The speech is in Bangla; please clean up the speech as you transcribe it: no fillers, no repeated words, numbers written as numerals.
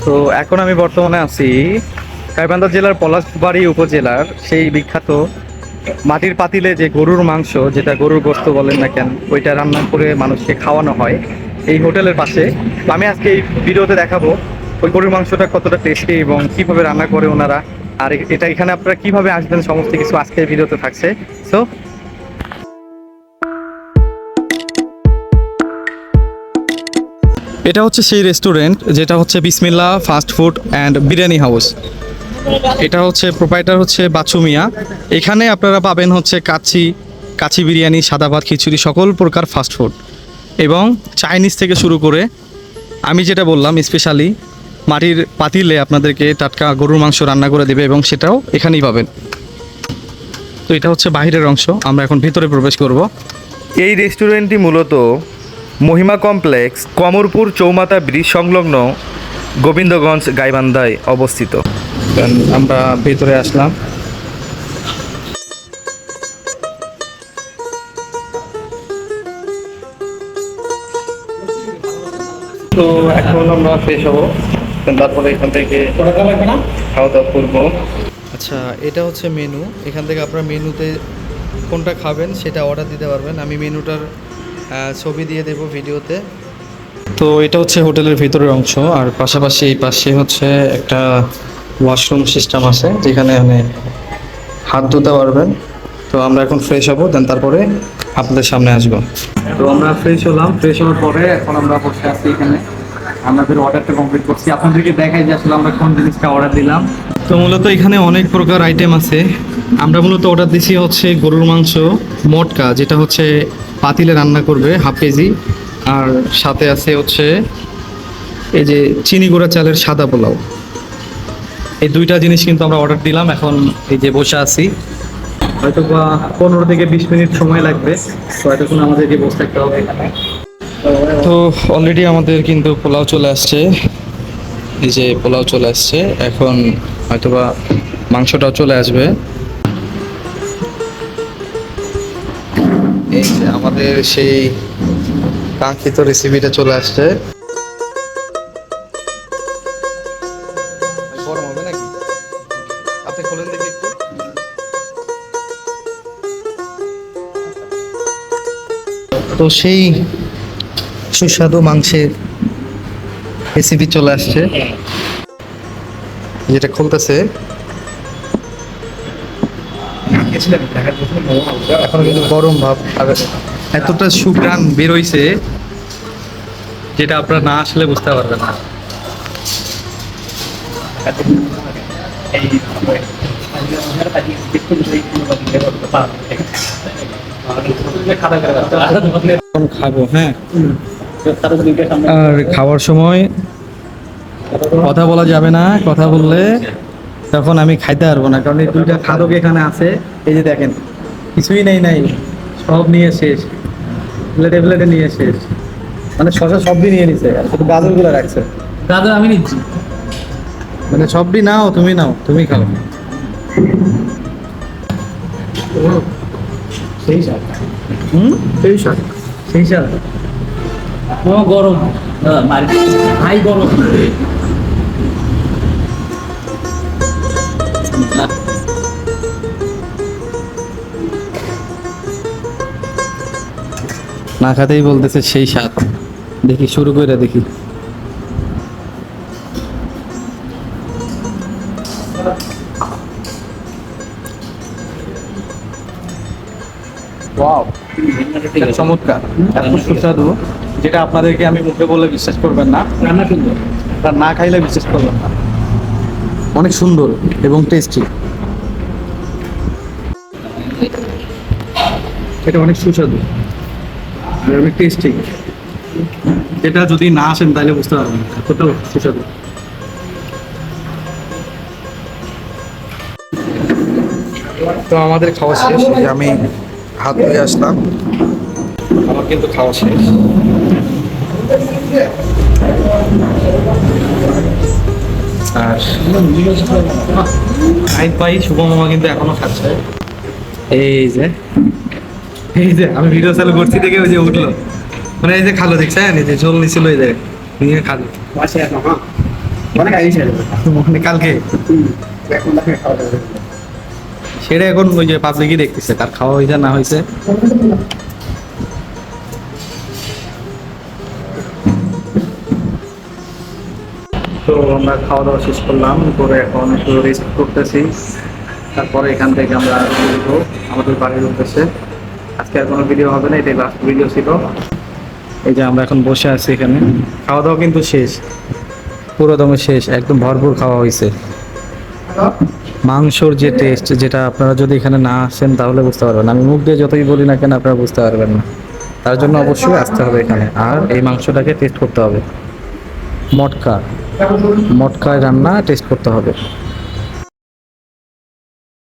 তো এখন আমি বর্তমানে আছি গাইবান্ধা জেলার পলাশবাড়ি উপজেলার সেই বিখ্যাত মাটির পাতিলে যে গরুর মাংস, যেটা গরুর গোশত বলেন না কেন, ওইটা রান্না করে মানুষকে খাওয়ানো হয় এই হোটেলের পাশে। তো আমি আজকে এই ভিডিওতে দেখাবো ওই গরুর মাংসটা কতটা টেস্টি এবং কিভাবে রান্না করে ওনারা, আর এটা এখানে আপনারা কিভাবে আসবেন, সমস্ত কিছু আজকে এই ভিডিওতে থাকছে। সো এটা হচ্ছে সেই রেস্টুরেন্ট যেটা হচ্ছে বিসমিল্লাহ fast food and biryani house. এটা হচ্ছে প্রোপাইটার হচ্ছে বাচ্চু মিয়া। এখানে আপনারা পাবেন হচ্ছে কাচ্চি, কাচ্চি বিরিয়ানি, সাদা ভাত, খিচুড়ি, সকল প্রকার ফাস্ট ফুড এবং চাইনিজ থেকে শুরু করে আমি যেটা বললাম স্পেশালি মাটির পাতিলে আপনাদেরকে টাটকা গরুর মাংস রান্না করে দেবে এবং সেটাও এখানেই পাবেন। তো এটা হচ্ছে বাহিরের অংশ, আমরা এখন ভিতরে প্রবেশ করব। এই রেস্টুরেন্টটি মূলত মহিমা কমপ্লেক্স, কমরপুর চৌমাথা ব্রিজ সংলগ্ন গোবিন্দগঞ্জ, গাইবান্ধায় অবস্থিত। আমরা ভেতরে আসলাম। তো এখন আমরা ফ্রেশ হবো, তারপরে এখান থেকে খাওয়া দাওয়া করবো। আচ্ছা, এটা হচ্ছে মেনু। এখান থেকে আপনারা মেনুতে কোনটা খাবেন সেটা অর্ডার দিতে পারবেন। আমি মেনুটার ছবি দিয়ে দেবো ভিডিওতে। তো এটা হচ্ছে হোটেলের ভিতরের অংশ, আর পাশাপাশি এই পাশে হচ্ছে একটা ওয়াশরুম সিস্টেম আছে যেখানে মানে হাত ধুতে পারবেন। তো আমরা এখন ফ্রেশ হবো, দেন তারপরে আপনাদের সামনে আসবো। তো আমরা ফ্রেশ হলাম, ফ্রেশ হওয়ার পরে এখন আমরা বসে আছি এখানে, আমাদের অর্ডারটা কমপ্লিট করছি। আপনাদেরকে দেখাই যে আসলে আমরা কোন জিনিসটা অর্ডার দিলাম। তো মূলত এখানে অনেক প্রকার আইটেম আছে। আমরা মূলত অর্ডার দিছি হচ্ছে গরুর মাংস মটকা, যেটা হচ্ছে পাতিলে রান্না করবে হাফ কেজি, আর সাথে আছে হচ্ছে এই যে চিনি গুঁড়া চালের সাদা পোলাও। এই দুইটা জিনিস কিন্তু আমরা অর্ডার দিলাম। এখন এই যে বসে আছি, হয়তো বা 15 থেকে 20 মিনিট সময় লাগবে, তো এতক্ষণ আমাদেরকে বসে থাকতে হবে এখানে। তো অলরেডি আমাদের কিন্তু পোলাও চলে আসছে, এই যে পোলাও চলে আসছে। এখন হয়তোবা মাংসটাও চলে আসবে। এই যে আমাদের সেই কাঙ্ক্ষিত রেসিপিটা চলে আসছে। গরম হবে নাকি? আপনি খোলেন দেখি একটু। তো সেই সুস্বাদু মাংসের রেসিপি চলে আসছে, যেটা খুলতেছে। এখন কিন্তু গরম ভাব, আর এতটা সুঘ্রাণ বের হইছে যেটা আপনারা না আসলে বুঝতে পারবেন না। খাবো, হ্যাঁ। আর খাওয়ার সময় কথা বলা যাবে না, কথা বললে তখন আমি খাইতে পারবো না, কারণ এই দুইটা খাদক এখানে আছে। এই যে দেখেন, কিছুই নাই, সব নিয়ে শেষ, প্লেটে প্লেটে নিয়ে শেষ, মানে শশা সবই নিয়ে নিছে, আর শুধু গাজরগুলো রাখছে। গাজর আমি নিচ্ছি। মানে সবই নাও, তুমি খাও। সেই স্বাদ। সেই স্বাদ, সেই স্বাদ। গরম হাই গরম। না খাতেই বলতেছে সেই স্বাদ। দেখি শুরু করে দেখি। ওয়াও, চমৎকার, এত সুস্বাদু যেটা আপনাদেরকে আমি মুখে বলে বিশ্বাস করবেন না, রান্না সুন্দর, না খাইলে বিশ্বাস করবেন না। অনেক সুন্দর এবং টেস্টি, এটা অনেক সুস্বাদু, অনেক টেস্টি। যেটা যদি না আসেন তাহলে বুঝতে পারবেন না এতটা সুস্বাদু। তো আমাদের খাওয়া শেষ, এই যে আমি হাত ধুয়ে আসলাম, আমার কিন্তু খাওয়া শেষ। আর আইন ভাই শুভম মামা কিন্তু এখনো খাচ্ছে। এই যে আমি ভিডিও চালু করছি দেখে ওই যে উঠলো, মানে এই যে খালো দেখছেন, এই যে ঝোল নিছিল, এই যে নিয়ে খালো। মানে কালকে সেটা এখন ওই যে পাবলিকই দেখতেছে কার খাওয়া হয়েছে না হয়েছে। তো আমরা খাওয়া দাওয়া শেষ করলাম করে এখন একটু রেস্ট করতেছি, তারপরে এখান থেকে আমরা বেরোবো আমাদের বাড়ির উদ্দেশ্যে। আজকে আর কোনো ভিডিও হবে না, এটাই লাস্ট ভিডিও ছিল। এই যে আমরা এখন বসে আছি এখানে, খাওয়া দাওয়া কিন্তু শেষ, পুরো দমে শেষ, একদম ভরপুর খাওয়া হয়েছে। মাংসর যে টেস্ট, যেটা আপনারা যদি এখানে না আসেন তাহলে বুঝতে পারবেন। আমি মুখ দিয়ে যতই বলি না কেন আপনারা বুঝতে পারবেন না, তার জন্য অবশ্যই আসতে হবে এখানে, আর এই মাংসটাকে টেস্ট করতে হবে। মটকা মটকায় রান্না টেস্ট করতে হবে।